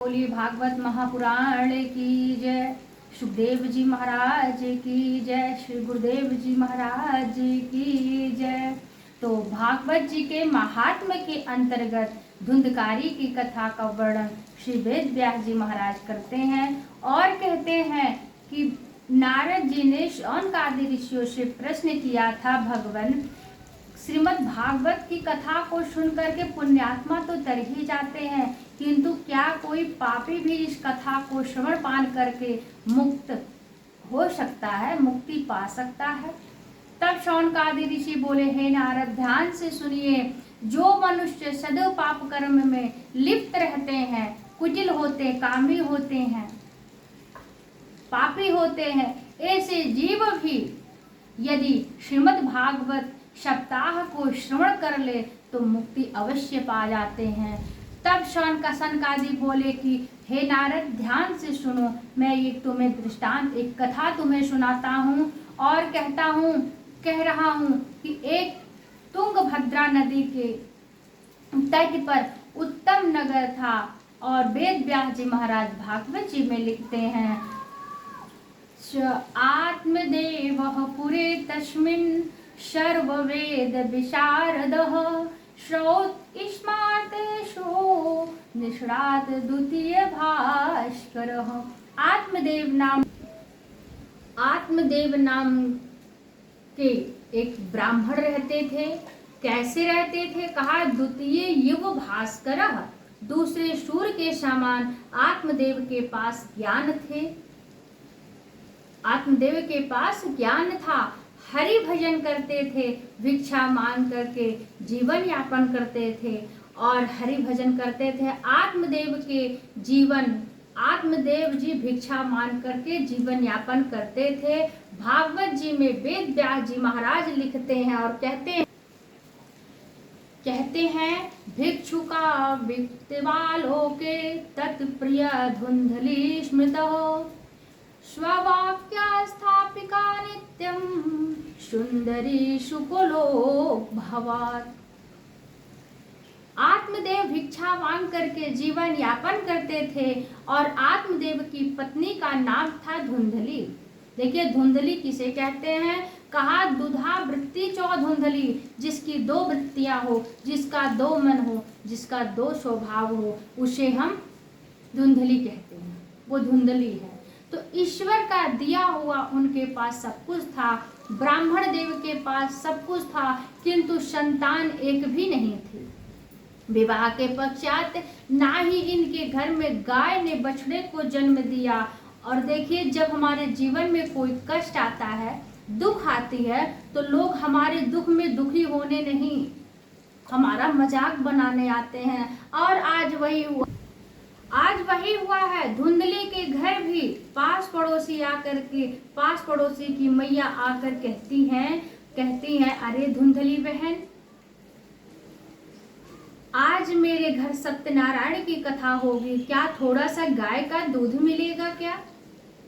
बोलिए भागवत महापुराण की जय। सुखदेव जी महाराज की जय। श्री गुरुदेव जी महाराज की जय। तो भागवत जी के महात्म्य के अंतर्गत धुंधकारी की कथा का वर्णन श्री वेद व्यास जी महाराज करते हैं और कहते हैं कि नारद जी ने शौनकादि ऋषियों से प्रश्न किया था, भगवान श्रीमद् भागवत की कथा को सुनकर के पुण्यात्मा तो तर ही जाते हैं, किंतु क्या कोई पापी भी इस कथा को श्रवण पान करके मुक्त हो सकता है, मुक्ति पा सकता है? तब शौनकादि ऋषि बोले, हे नारद, ध्यान से सुनिए। जो मनुष्य सदैव पाप कर्म में लिप्त रहते हैं, कुटिल होते, कामी होते हैं, पापी होते हैं, ऐसे जीव भी यदि श्रीमद् भागवत सप्ताह को श्रवण कर ले तो मुक्ति अवश्य पा जाते हैं। तब शौनकादि बोले कि हे नारद, ध्यान से सुनो, मैं एक तुम्हें दृष्टांत, एक कथा तुम्हें सुनाता हूँ और कह रहा हूँ कि एक तुंगभद्रा नदी के तट पर उत्तम नगर था और वेद व्यास जी महाराज भागवत जी में लिखते हैं, आत्मदेवः पुरे तस्मिन् सर्ववेद विशारदः श्रौतस्मार्तेषु निष्णात द्वितीय भास्करः। आत्मदेव नाम के एक ब्राह्मण रहते थे। कैसे रहते थे? कहा, द्वितीय युग भास्करः, दूसरे सूर्य के समान आत्मदेव के पास ज्ञान थे। आत्मदेव के पास ज्ञान था, हरि भजन करते थे, भिक्षा मांग करके जीवन यापन करते थे और हरि भजन करते थे। आत्मदेव जी भिक्षा मांग करके जीवन यापन करते थे। भागवत जी में वेद व्यास जी महाराज लिखते हैं और कहते हैं भिक्षु का वित्तवालोके तत्प्रिय धुंधली स्मृतः स्ववाक्या स्थापिका नित्यं सुंदरी सुकुलो भवात्। आत्मदेव भिक्षा मांग करके जीवन यापन करते थे और आत्मदेव की पत्नी का नाम था धुंधली। देखिए, धुंधली किसे कहते हैं? कहा, दुधा वृत्ति चौ धुंधली, जिसकी दो वृत्तियां हो, जिसका दो मन हो, जिसका दो स्वभाव हो, उसे हम धुंधली कहते हैं। वो धुंधली है। तो ईश्वर का दिया हुआ उनके पास सब कुछ था, ब्राह्मण देव के पास सब कुछ था, किंतु संतान एक भी नहीं थी। विवाह के पश्चात ना ही इनके घर में गाय ने बछड़े को जन्म दिया। और देखिए, जब हमारे जीवन में कोई कष्ट आता है, दुख आती है, तो लोग हमारे दुख में दुखी होने नहीं, हमारा मजाक बनाने आते हैं। और आज वही हुआ है। धुंधली के घर भी पास पड़ोसी की मैया आकर कहती हैं, अरे धुंधली बहन, आज मेरे घर सत्यनारायण की कथा होगी, क्या थोड़ा सा गाय का दूध मिलेगा क्या?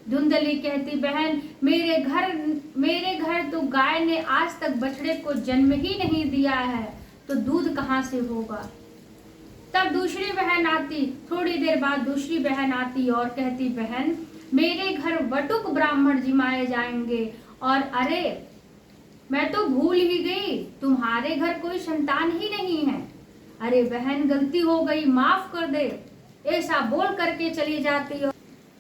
धुंधली कहती, बहन, मेरे घर तो गाय ने आज तक बछड़े को जन्म ही नहीं दिया है, तो दूध कहाँ से होगा? तब दूसरी बहन आती, थोड़ी देर बाद दूसरी बहन आती और कहती, बहन, मेरे घर बटुक ब्राह्मण जिमाए जाएंगे। और अरे, मैं तो भूल ही गई, तुम्हारे घर कोई संतान ही नहीं है। अरे बहन, गलती हो गई, माफ कर दे। ऐसा बोल करके चली जाती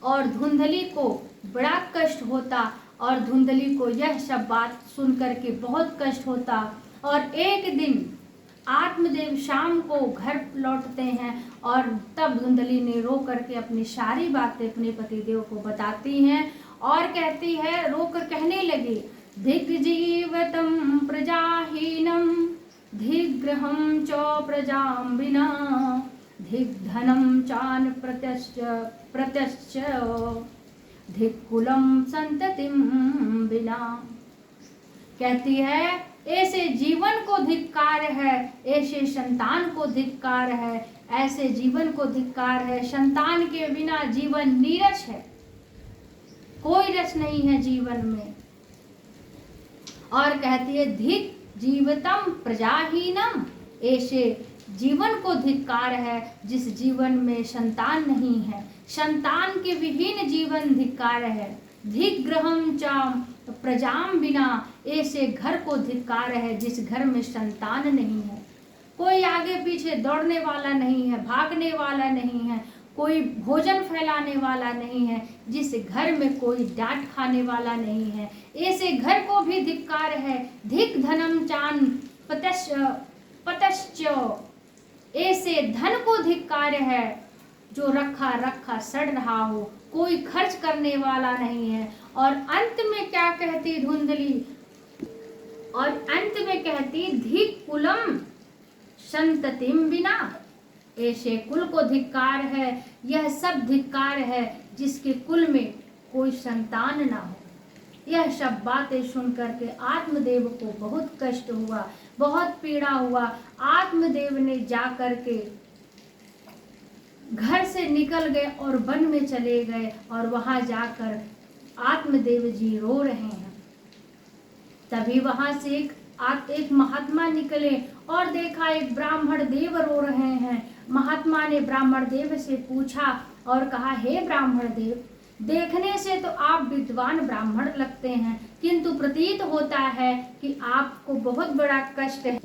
और धुंधली को बड़ा कष्ट होता और धुंधली को यह सब बात सुन करके बहुत कष्ट होता। और एक दिन आत्मदेव शाम को घर लौटते हैं और तब धुंधली ने रो करके अपनी सारी बातें अपने पतिदेव को बताती हैं और कहती है, रोकर कहने लगी, दिग्जीवतम प्रजाहीनम धिग्रहम च प्रजाम विना धिग्धनम चान प्रत्यश्च धिक्कुलम संततिम बिना। कहती है, ऐसे जीवन को धिक्कार है, ऐसे संतान को धिक्कार है, ऐसे जीवन को धिक्कार है। संतान के बिना जीवन नीरस है, कोई रस नहीं है जीवन में। और कहती है, धिक जीवतम प्रजाहीनम, ऐसे जीवन को धिक्कार है जिस जीवन में संतान नहीं है। संतान के विहीन जीवन धिक्कार है। धिग्रहम चाम प्रजाम बिना, ऐसे घर को धिक्कार है जिस घर में संतान नहीं है। कोई आगे पीछे दौड़ने वाला नहीं है, भागने वाला नहीं है, कोई भोजन फैलाने वाला नहीं है, जिस घर में कोई डांट खाने वाला नहीं है, ऐसे घर को भी धिक्कार है। धिक धनम चान पतश्च, ऐसे धन को धिक्कार है जो रखा रखा सड़ रहा हो, कोई खर्च करने वाला नहीं है। और अंत में क्या कहती धुंधली, और अंत में कहती धिक कुलम संततिम बिना, ऐसे कुल को धिक्कार है। यह सब धिक्कार है जिसके कुल में कोई संतान ना हो। यह सब बातें सुन करके आत्मदेव को बहुत कष्ट हुआ, बहुत पीड़ा हुआ। आत्मदेव ने जा करके घर से निकल गए और वन में चले गए, और वहां जाकर आत्मदेव जी रो रहे हैं। तभी वहां से एक महात्मा निकले और देखा एक ब्राह्मण देव रो रहे हैं। महात्मा ने ब्राह्मण देव से पूछा और कहा, हे ब्राह्मण देव, देखने से तो आप विद्वान ब्राह्मण लगते हैं, किंतु प्रतीत होता है कि आपको बहुत बड़ा कष्ट है,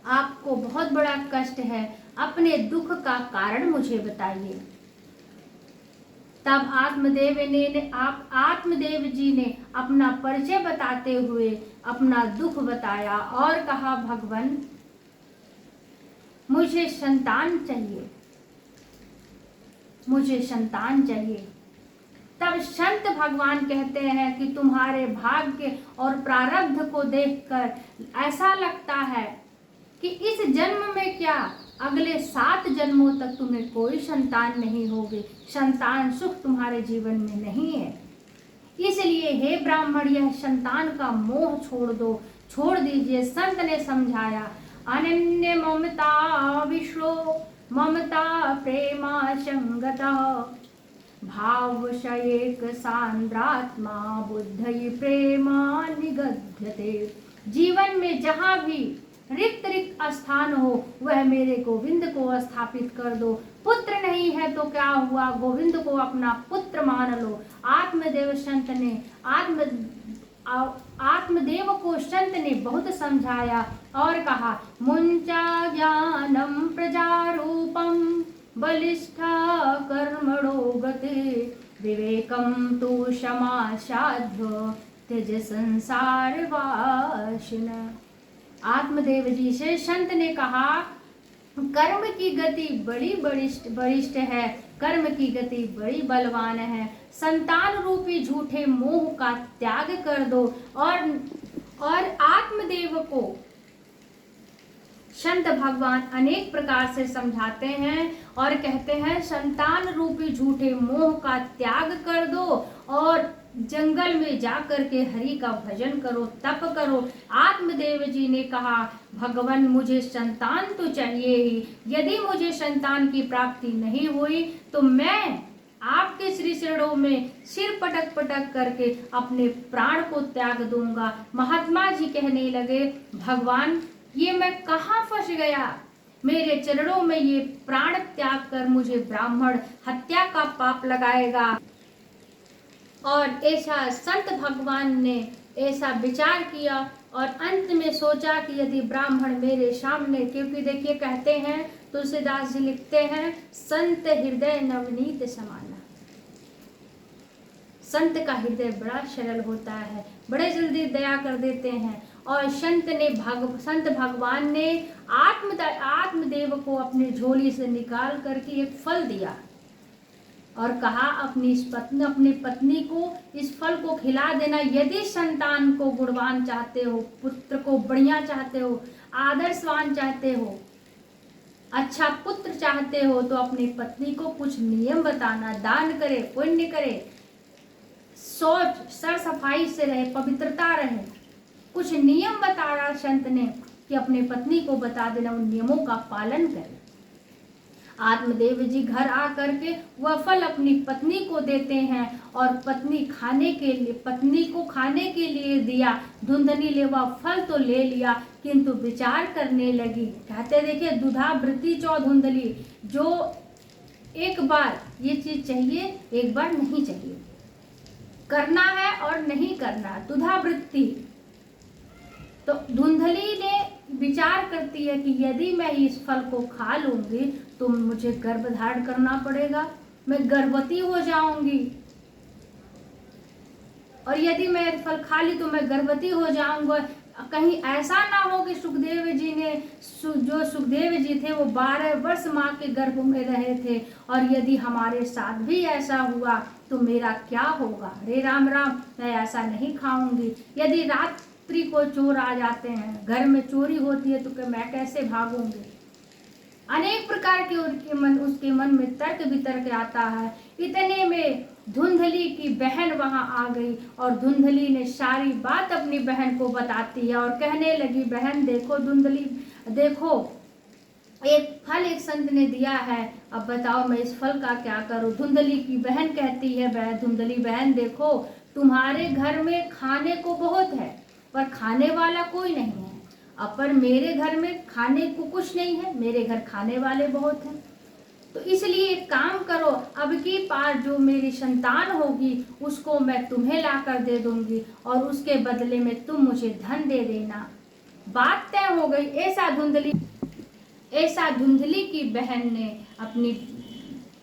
आपको बहुत बड़ा कष्ट है। अपने दुख का कारण मुझे बताइए। तब आत्मदेव जी ने अपना परिचय बताते हुए अपना दुख बताया और कहा, भगवान मुझे संतान चाहिए, मुझे संतान चाहिए। तब संत भगवान कहते हैं कि तुम्हारे भाग्य और प्रारब्ध को देखकर ऐसा लगता है कि इस जन्म में क्या अगले 7 जन्मों तक तुम्हें कोई संतान नहीं होगी, संतान सुख तुम्हारे जीवन में नहीं है। इसलिए हे ब्राह्मण, यह संतान का मोह छोड़ दो, छोड़ दीजिए। संत ने समझाया, अनन्य ममता विश्व ममता प्रेमा संगता भावशयेक सांद्रात्मा बुद्धि प्रेमा निगध्यते। जीवन में जहाँ भी रिक्त रिक्त स्थान हो वह मेरे गोविंद को स्थापित कर दो। पुत्र नहीं है तो क्या हुआ, गोविंद को अपना पुत्र मान लो। आत्मदेव को संत ने बहुत समझाया और कहा, मुंचा ज्ञानम प्रजारूपम बलिष्ठा कर्मणो गति विवेकम तु क्षमा साध्य त्यज संसार वासना। आत्मदेव जी से संत ने कहा, कर्म की गति बड़ी बलिष्ठ है, कर्म की गति बड़ी बलवान है। संतान रूपी झूठे मोह का त्याग कर दो। और आत्मदेव को संत भगवान अनेक प्रकार से समझाते हैं और कहते हैं, संतान रूपी झूठे मोह का त्याग कर दो और जंगल में जाकर के हरि का भजन करो, तप करो। आत्मदेव जी ने कहा, भगवान मुझे संतान तो चाहिए ही, यदि मुझे संतान की प्राप्ति नहीं हुई तो मैं आपके श्री चरणों में सिर पटक पटक करके अपने प्राण को त्याग दूंगा। महात्मा जी कहने लगे, भगवान ये मैं कहाँ फंस गया, मेरे चरणों में ये प्राण त्याग कर मुझे ब्राह्मण हत्या का पाप लगाएगा। और ऐसा संत भगवान ने ऐसा विचार किया और अंत में सोचा कि यदि ब्राह्मण मेरे सामने, क्योंकि देखिए कहते हैं तुलसीदास जी लिखते हैं, संत हृदय नवनीत समाना। संत का हृदय बड़ा सरल होता है, बड़े जल्दी दया कर देते हैं। और संत भगवान ने आत्मदेव को अपनी झोली से निकाल करके एक फल दिया और कहा, अपनी पत्नी को इस फल को खिला देना। यदि संतान को गुणवान चाहते हो, पुत्र को बढ़िया चाहते हो, आदर्शवान चाहते हो, अच्छा पुत्र चाहते हो, तो अपनी पत्नी को कुछ नियम बताना, दान करे, पुण्य करे, सोच सर सफाई से रहे, पवित्रता रहे। कुछ नियम बता रहा संत ने कि अपने पत्नी को बता देना, उन नियमों का पालन करे। आत्मदेव जी घर आकर के वह फल अपनी पत्नी को देते हैं और पत्नी को खाने के लिए दिया। धुंधली ने वह फल तो ले लिया किंतु विचार करने लगी। कहते देखिए दुधावृत्ति चौ धुंधली, जो एक बार ये चीज चाहिए एक बार नहीं चाहिए, करना है और नहीं करना, दुधावृत्ति। तो धुंधली ने विचार करती है कि यदि मैं इस फल को खा लूंगी तो मुझे गर्भ धारण करना पड़ेगा, मैं गर्भवती हो जाऊंगी, और यदि मैं फल खा ली तो मैं गर्भवती हो जाऊंगा। कहीं ऐसा ना हो कि सुखदेव जी ने जो सुखदेव जी थे वो 12 वर्ष माँ के गर्भ में रहे थे, और यदि हमारे साथ भी ऐसा हुआ तो मेरा क्या होगा। रे राम राम, मैं ऐसा नहीं खाऊंगी। यदि रात्रि को चोर आ जाते हैं, घर में चोरी होती है, तो मैं कैसे भागूंगी। अनेक प्रकार के उसके मन में तर्क वितर्क आता है। इतने में धुंधली की बहन वहां आ गई और धुंधली ने सारी बात अपनी बहन को बताती है और कहने लगी, बहन देखो धुंधली, देखो एक फल एक संत ने दिया है, अब बताओ मैं इस फल का क्या करूं। धुंधली की बहन कहती है, धुंधली बहन देखो तुम्हारे घर में खाने को बहुत है पर खाने वाला कोई नहीं है, अब पर मेरे घर में खाने को कुछ नहीं है, मेरे घर खाने वाले बहुत हैं। तो इसलिए एक काम करो, अब की बार जो मेरी संतान होगी उसको मैं तुम्हें ला कर दे दूंगी और उसके बदले में तुम मुझे धन दे देना। बात तय हो गई। ऐसा धुंधली की बहन ने अपनी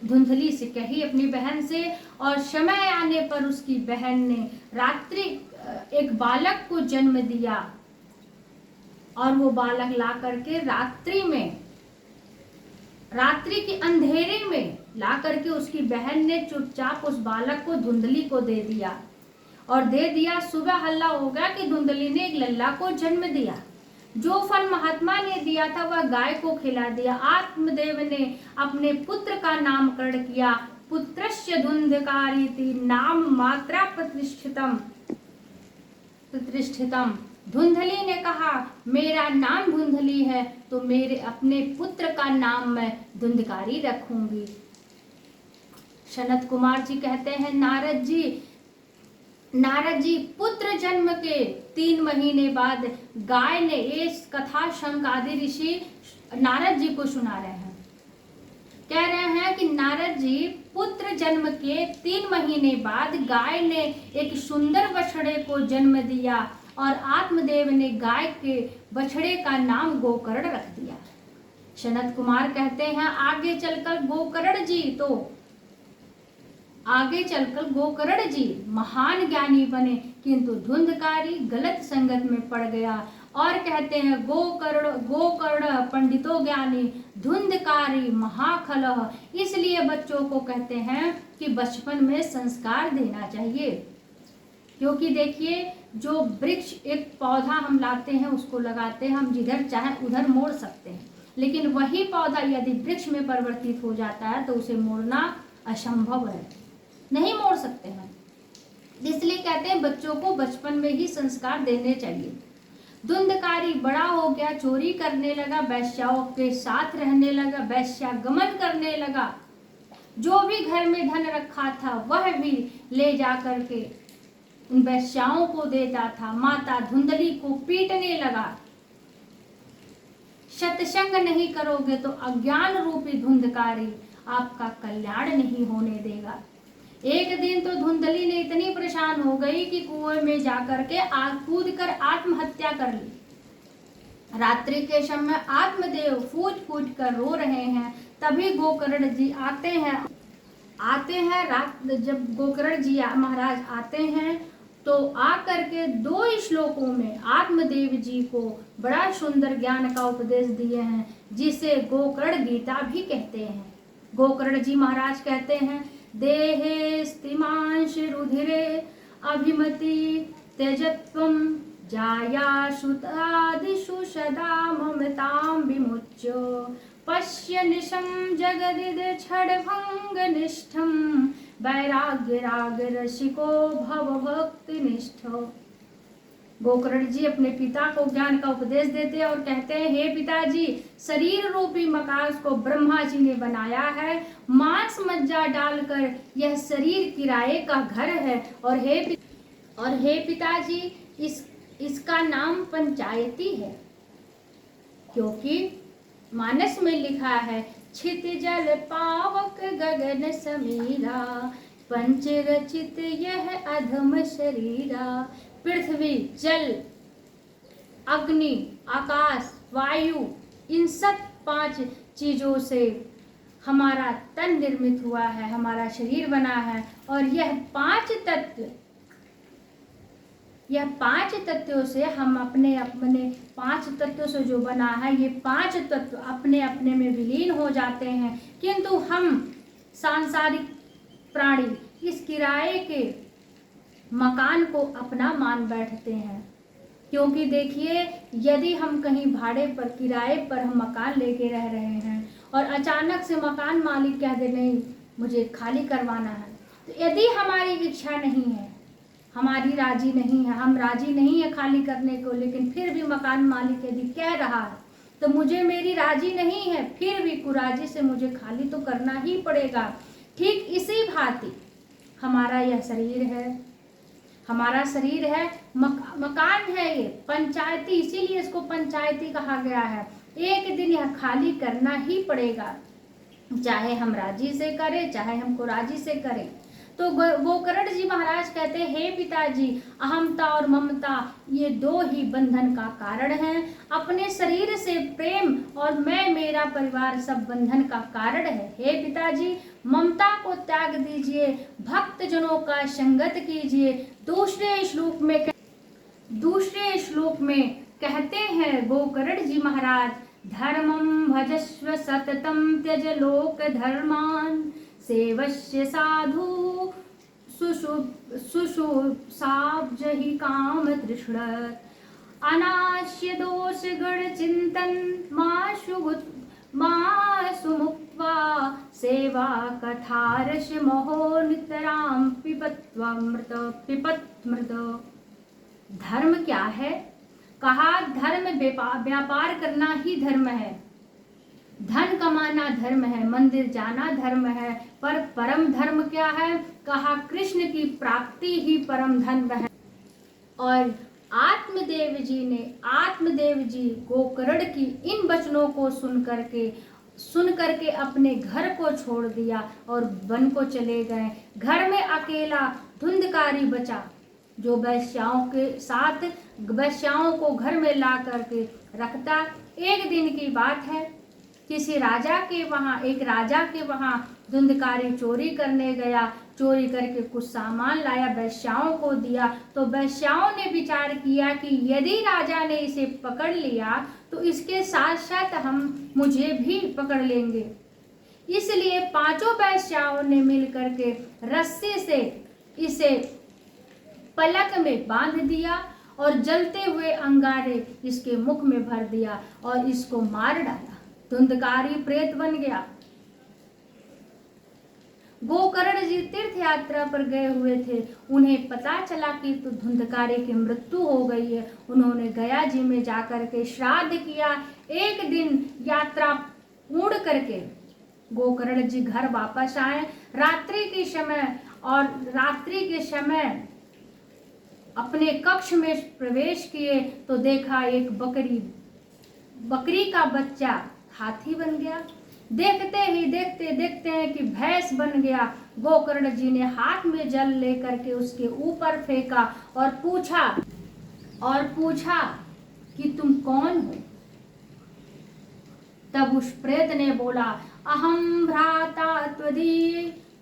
धुंधली से कही, अपनी बहन से, और समय आने पर उसकी बहन ने रात्रि एक बालक को जन्म दिया और वो बालक ला करके रात्रि के अंधेरे में ला करके उसकी बहन ने चुपचाप उस बालक को धुंधली को दे दिया और दे दिया। सुबह हल्ला हो गया कि धुंधली ने एक लल्ला को जन्म दिया। जो फल महात्मा ने दिया था वह गाय को खिला दिया। आत्मदेव ने अपने पुत्र का नामकरण किया, पुत्रस्य धुंधकारीति नाम मात्रा प्रतिष्ठितम। धुंधली ने कहा मेरा नाम धुंधली है तो मेरे अपने पुत्र का नाम मैं धुंधकारी रखूंगी। सनत कुमार जी कहते हैं, नारद जी पुत्र जन्म के 3 महीने बाद गाय ने ये कथा शंख आदि ऋषि नारद जी को सुना रहे हैं। कह रहे हैं कि नारद जी पुत्र जन्म के 3 महीने बाद गाय ने एक सुंदर बछड़े को जन्म दिया और आत्मदेव ने गाय के बछड़े का नाम गोकर्ण रख दिया। सनत कुमार कहते हैं आगे चलकर गोकर्ण जी महान ज्ञानी बने, किंतु धुंधकारी गलत संगत में पड़ गया। और कहते हैं गोकर्ण पंडितो ज्ञानी धुंधकारी महाखलह। इसलिए बच्चों को कहते हैं कि बचपन में संस्कार देना चाहिए, क्योंकि देखिए जो वृक्ष एक पौधा हम लाते हैं उसको लगाते हैं, हम जिधर चाहे उधर मोड़ सकते हैं, लेकिन वही पौधा यदि वृक्ष में परिवर्तित हो जाता है तो उसे मोड़ना असंभव है, नहीं मोड़ सकते हैं। इसलिए कहते हैं बच्चों को बचपन में ही संस्कार देने चाहिए। धुंधकारी बड़ा हो गया, चोरी करने लगा, वैश्याओं के साथ रहने लगा, वैश्यागमन करने लगा। जो भी घर में धन रखा था वह भी ले जा करके उन वैश्याओं को देता था। माता धुंधली को पीटने लगा। सत्संग नहीं करोगे तो अज्ञान रूपी धुंधकारी आपका कल्याण नहीं होने देगा। एक दिन तो धुंधली ने इतनी परेशान हो गई कि कुएं में जाकर के कूद कर आत्महत्या कर ली। रात्रि के समय आत्मदेव फूट फूट कर रो रहे हैं, तभी गोकर्ण जी आते हैं। जब गोकर्ण जी महाराज आते हैं तो आकर के 2 श्लोकों में आत्मदेव जी को बड़ा सुंदर ज्ञान का उपदेश दिए हैं, जिसे गोकर्ण गीता भी कहते हैं। गोकर्ण जी महाराज कहते हैं, देहे स्तिमांश रुधिरे अभिमति त्यजत्वं जायासु तादिषु सदा ममतां विमुच्य पश्य निशं जगदिद क्षणभंग निष्ठं वैराग्य राग रसिको भव भक्ति निष्ठ। गोकर्ण जी अपने पिता को ज्ञान का उपदेश देते हैं और कहते हैं, हे पिताजी, शरीर रूपी मकान को ब्रह्मा जी ने बनाया है, मांस मज्जा डालकर यह शरीर किराए का घर है। और हे पिताजी, इसका नाम पंचायती है, क्योंकि मानस में लिखा है, छित जल पावक गगन समीरा, पंच रचित यह अधम शरीरा। पृथ्वी, जल, अग्नि, आकाश, वायु, इन सब 5 चीजों से हमारा तन निर्मित हुआ है, हमारा शरीर बना है। और यह 5 तत्वों से हम अपने 5 तत्वों से जो बना है, ये 5 तत्व अपने अपने में विलीन हो जाते हैं। किंतु हम सांसारिक प्राणी इस किराए के मकान को अपना मान बैठते हैं। क्योंकि देखिए, यदि हम कहीं भाड़े पर, किराए पर हम मकान लेके रह रहे हैं और अचानक से मकान मालिक कह दे, नहीं मुझे खाली करवाना है, तो यदि हमारी इच्छा नहीं है, हमारी राजी नहीं है, हम राजी नहीं है खाली करने को, लेकिन फिर भी मकान मालिक यदि कह रहा है तो मुझे, मेरी राजी नहीं है, फिर भी कुराजी से मुझे खाली तो करना ही पड़ेगा। ठीक इसी भांति हमारा यह शरीर है, हमारा शरीर है, मकान है ये पंचायती, इसीलिए इसको पंचायती कहा गया है। एक दिन यह खाली करना ही पड़ेगा, चाहे हम राजी से करें, चाहे हमको राजी से करें। तो गोकर्ण जी महाराज कहते हैं, हे पिताजी, अहमता और ममता ये 2 ही बंधन का कारण हैं। अपने शरीर से प्रेम और मैं, मेरा परिवार सब बंधन का कारण है। हे पिताजी, ममता को त्याग दीजिए, भक्त जनों का संगत कीजिए। दूसरे श्लोक में कहते हैं गोकर्ण जी महाराज, धर्मं भजस्व सततं त्यज लोक धर्मान, सेवस्य साधु सुषुप्साब्जहि काम तृष्ण, अनाश्य दोष गण चिंतन मासु मुक्त्वा, सेवा कथारस महो नितराम पिपत मृत। धर्म क्या है? कहा, धर्म व्यापार करना ही धर्म है, धन कमाना धर्म है, मंदिर जाना धर्म है, पर परम धर्म क्या है? कहा, कृष्ण की प्राप्ति ही परम धर्म है। और आत्मदेव जी गोकर्ण की इन वचनों को सुन करके अपने घर को छोड़ दिया और वन को चले गए। घर में अकेला धुंधकारी बचा, जो वैश्याओं के साथ वैश्याओं को घर में ला करके रखता। एक दिन की बात है, एक राजा के वहाँ धुंधकारी चोरी करने गया, चोरी करके कुछ सामान लाया, वैश्याओं को दिया। तो वैश्याओं ने विचार किया कि यदि राजा ने इसे पकड़ लिया तो इसके साथ साथ मुझे भी पकड़ लेंगे। इसलिए 5 वैश्याओं ने मिल करके रस्सी से इसे पलक में बांध दिया और जलते हुए अंगारे इसके मुख में भर दिया और इसको मार डाला। धुंधकारी प्रेत बन गया। गोकर्ण जी तीर्थ यात्रा पर गए हुए थे, उन्हें पता चला कि तो धुंधकारी की मृत्यु हो गई है। उन्होंने गया जी में जाकर के श्राद्ध किया। एक दिन यात्रा पूर्ण करके गोकर्ण जी घर वापस आए। रात्रि के समय अपने कक्ष में प्रवेश किए तो देखा एक बकरी का बच्चा हाथी बन गया। देखते हैं कि भैंस बन गया। गोकर्ण जी ने हाथ में जल लेकर के उसके ऊपर फेंका और पूछा कि तुम कौन हो? तब उस प्रेत ने बोला, अहम भ्राता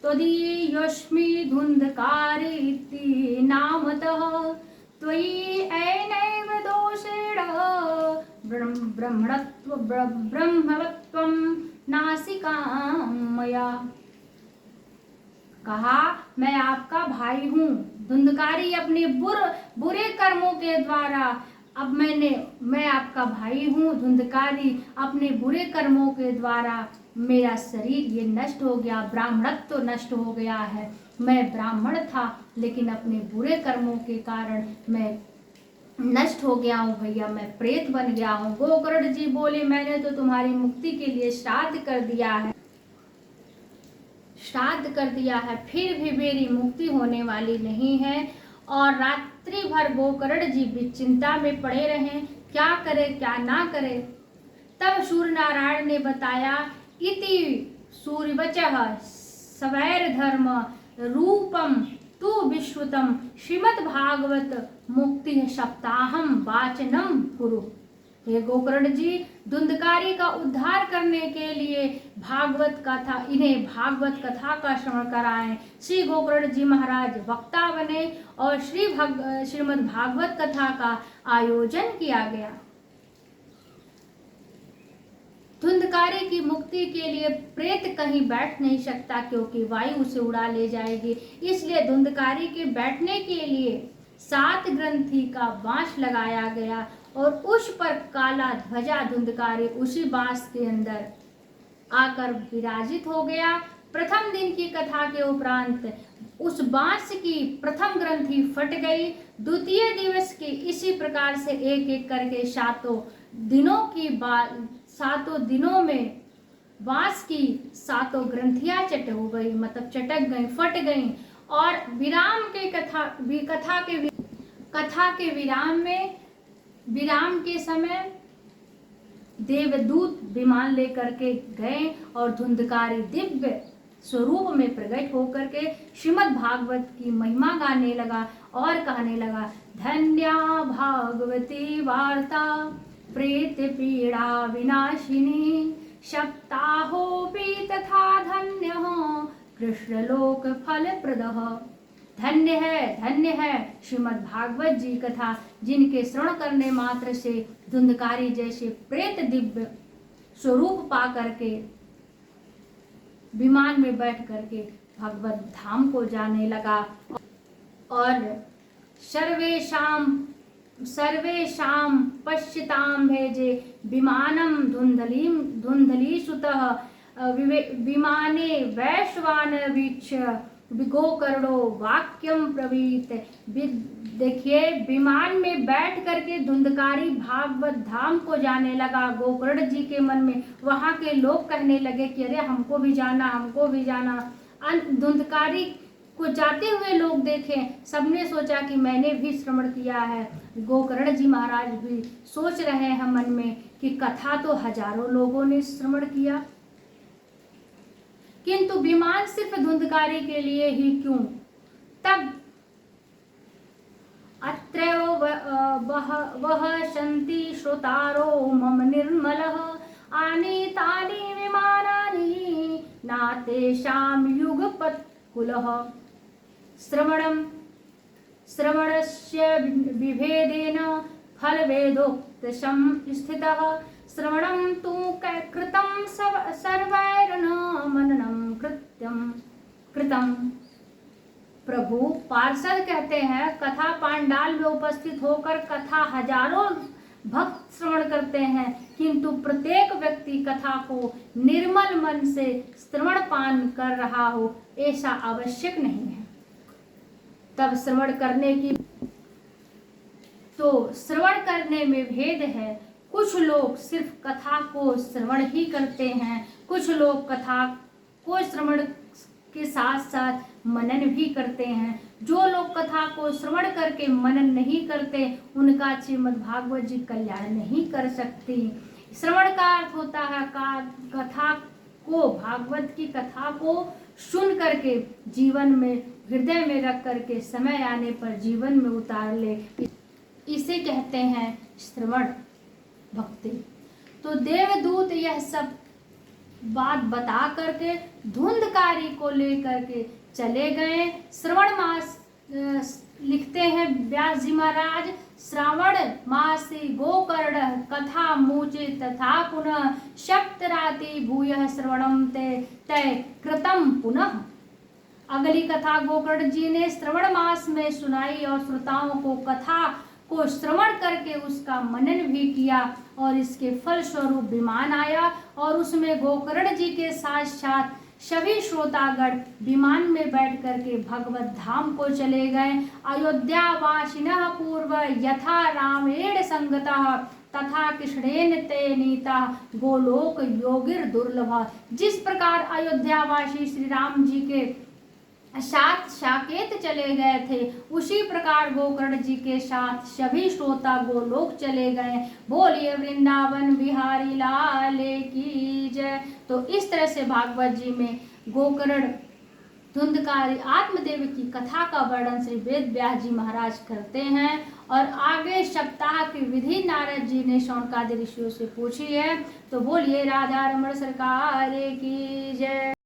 त्वदीयोऽस्मि धुंधकारी नामतः, त्वयि एनैव दोषेण ब्रह्मत्वं नासिकां मया। कहा, मैं आपका भाई हूँ। धुंधकारी अपने बुरे कर्मों के द्वारा मैं आपका भाई हूँ। धुंधकारी अपने बुरे कर्मों के द्वारा मेरा शरीर ये नष्ट हो गया, ब्राह्मणत्व तो नष्ट हो गया है। मैं ब्राह्मण था, लेकिन अपने बुरे कर्मों के कारण मैं नष्ट हो गया हूँ भैया, मैं प्रेत बन गया हूँ। गोकर्ण जी बोले, मैंने तो तुम्हारी मुक्ति के लिए श्राद्ध कर दिया है, श्राद्ध कर दिया है, फिर भी मेरी मुक्ति होने वाली नहीं है। और रात्रि भर गोकर्ण जी भी चिंता में पड़े रहे, क्या करे क्या ना करे। तब सूर्य नारायण ने बताया, इति सूर्यवचः सवैर धर्म रूपम तु विश्रुतम श्रीमद् भागवत मुक्ति सप्ताहम वाचनम कुरु। हे गोकर्ण जी, धुंधकारी का उद्धार करने के लिए भागवत कथा, इन्हें भागवत कथा का श्रवण कराएं। श्री गोकर्ण जी महाराज वक्ता बने और श्रीमद् भागवत कथा का आयोजन किया गया। धुंधकारी की मुक्ति के लिए प्रेत कहीं बैठ नहीं सकता, क्योंकि वायु उसे उड़ा ले जाएगी। इसलिए धुंधकारी के बैठने के लिए 7 ग्रंथि का बांस लगाया गया और उस पर काला ध्वजा धुंधकारी उसी बांस के अंदर आकर विराजित हो गया। प्रथम दिन की कथा के उपरांत उस बांस की प्रथम ग्रंथि फट गई। द्वितीय दिवस के इसी प्रकार से एक एक करके 7 दिनों में बांस की 7 ग्रंथियां चट हो गई, मतलब चटक गई, फट गई। और विराम के विराम के समय देवदूत विमान लेकर के गए और धुंधकारी दिव्य स्वरूप में प्रकट होकर के श्रीमद् भागवत की महिमा गाने लगा और कहने लगा, धन्या भागवती वार्ता प्रेत पीड़ा विनाशिनी सप्ताहोपि तथा धन्य कृष्ण लोक फल प्रदः। धन्य है श्रीमद् भागवत जी कथा, जिनके श्रवण करने मात्र से धुंधकारी जैसे प्रेत दिव्य स्वरूप पा करके विमान में बैठ करके भगवत धाम को जाने लगा। और सर्वेषां पश्यतां भेजे विमानम धुंधलीसुतः विमाने वैश्वानवीक्ष गोकर्णो वाक्यम प्रवीत। देखिए, विमान में बैठ करके धुंधकारी भागवत धाम को जाने लगा। गोकर्ण जी के मन में वहां के लोग कहने लगे कि अरे हमको भी जाना, हमको भी जाना। धुंधकारी को जाते हुए लोग देखे, सबने सोचा कि मैंने भी श्रवण किया है। गोकर्ण जी महाराज भी सोच रहे हैं मन में कि कथा तो हजारों लोगों ने श्रवण किया, किंतु विमान सिर्फ धुंधकारी के लिए ही क्यों। तब अत्र वह शन्ति श्रोतारो मम निर्मलः आनीतानि विमानानि नातेषां युगपत्कुलः। श्रवणस्य विभेदेन फलभेदोक्त स्थितः श्रवणं तु कृतं सर्वैर्न मननं कृतं। प्रभु पार्षद कहते हैं, कथा पांडाल में उपस्थित होकर कथा हजारों भक्त श्रवण करते हैं, किंतु प्रत्येक व्यक्ति कथा को निर्मल मन से श्रवण पान कर रहा हो, ऐसा आवश्यक नहीं है। तब श्रवण करने में भेद है। कुछ लोग सिर्फ कथा को श्रवण ही करते हैं, कुछ लोग कथा को श्रवण के साथ साथ मनन भी करते हैं। जो लोग कथा को श्रवण करके मनन नहीं करते, उनका श्रीमद् भागवत जी कल्याण नहीं कर सकती। श्रवण का अर्थ होता है कथा को, भागवत की कथा को सुन करके जीवन में, हृदय में रख करके समय आने पर जीवन में उतार ले, इसे कहते हैं श्रवण भक्ति। तो देवदूत यह सब बात बता करके धुंधकारी को लेकर के चले गए। श्रावण मास लिखते हैं व्यास जी महाराज, श्रावण मासी गोकर्ण कथा मुचे तथा पुनः सप्तराति भूयः श्रवणम तय कृतम पुनः। अगली कथा गोकर्ण जी ने श्रवण मास में सुनाई और श्रोताओं को कथा को श्रवण करके उसका मनन भी किया और इसके फल स्वरूप विमान आया और उसमें गोकर्ण जी के साथ साथ सभी श्रोतागण विमान में बैठ करके भगवत धाम को चले गए। अयोध्यावासिनः पूर्व यथा रामेण संगतः तथा कृष्णेन ते नीता गोलोक योगिर दुर्लभ। जिस प्रकार अयोध्यावासी श्री राम जी के साथ साकेत चले गए थे, उसी प्रकार गोकर्ण जी के साथ सभी श्रोता गोलोक चले गए। बोलिए वृंदावन बिहारी लाल की जय। तो इस तरह से भागवत जी में गोकर्ण धुंधकारी आत्मदेव की कथा का वर्णन श्री वेद व्यास जी महाराज करते हैं। और आगे सप्ताह की विधि नारद जी ने शौनकादि ऋषियों से पूछी है। तो बोलिए राधा रमण सरकार की जय।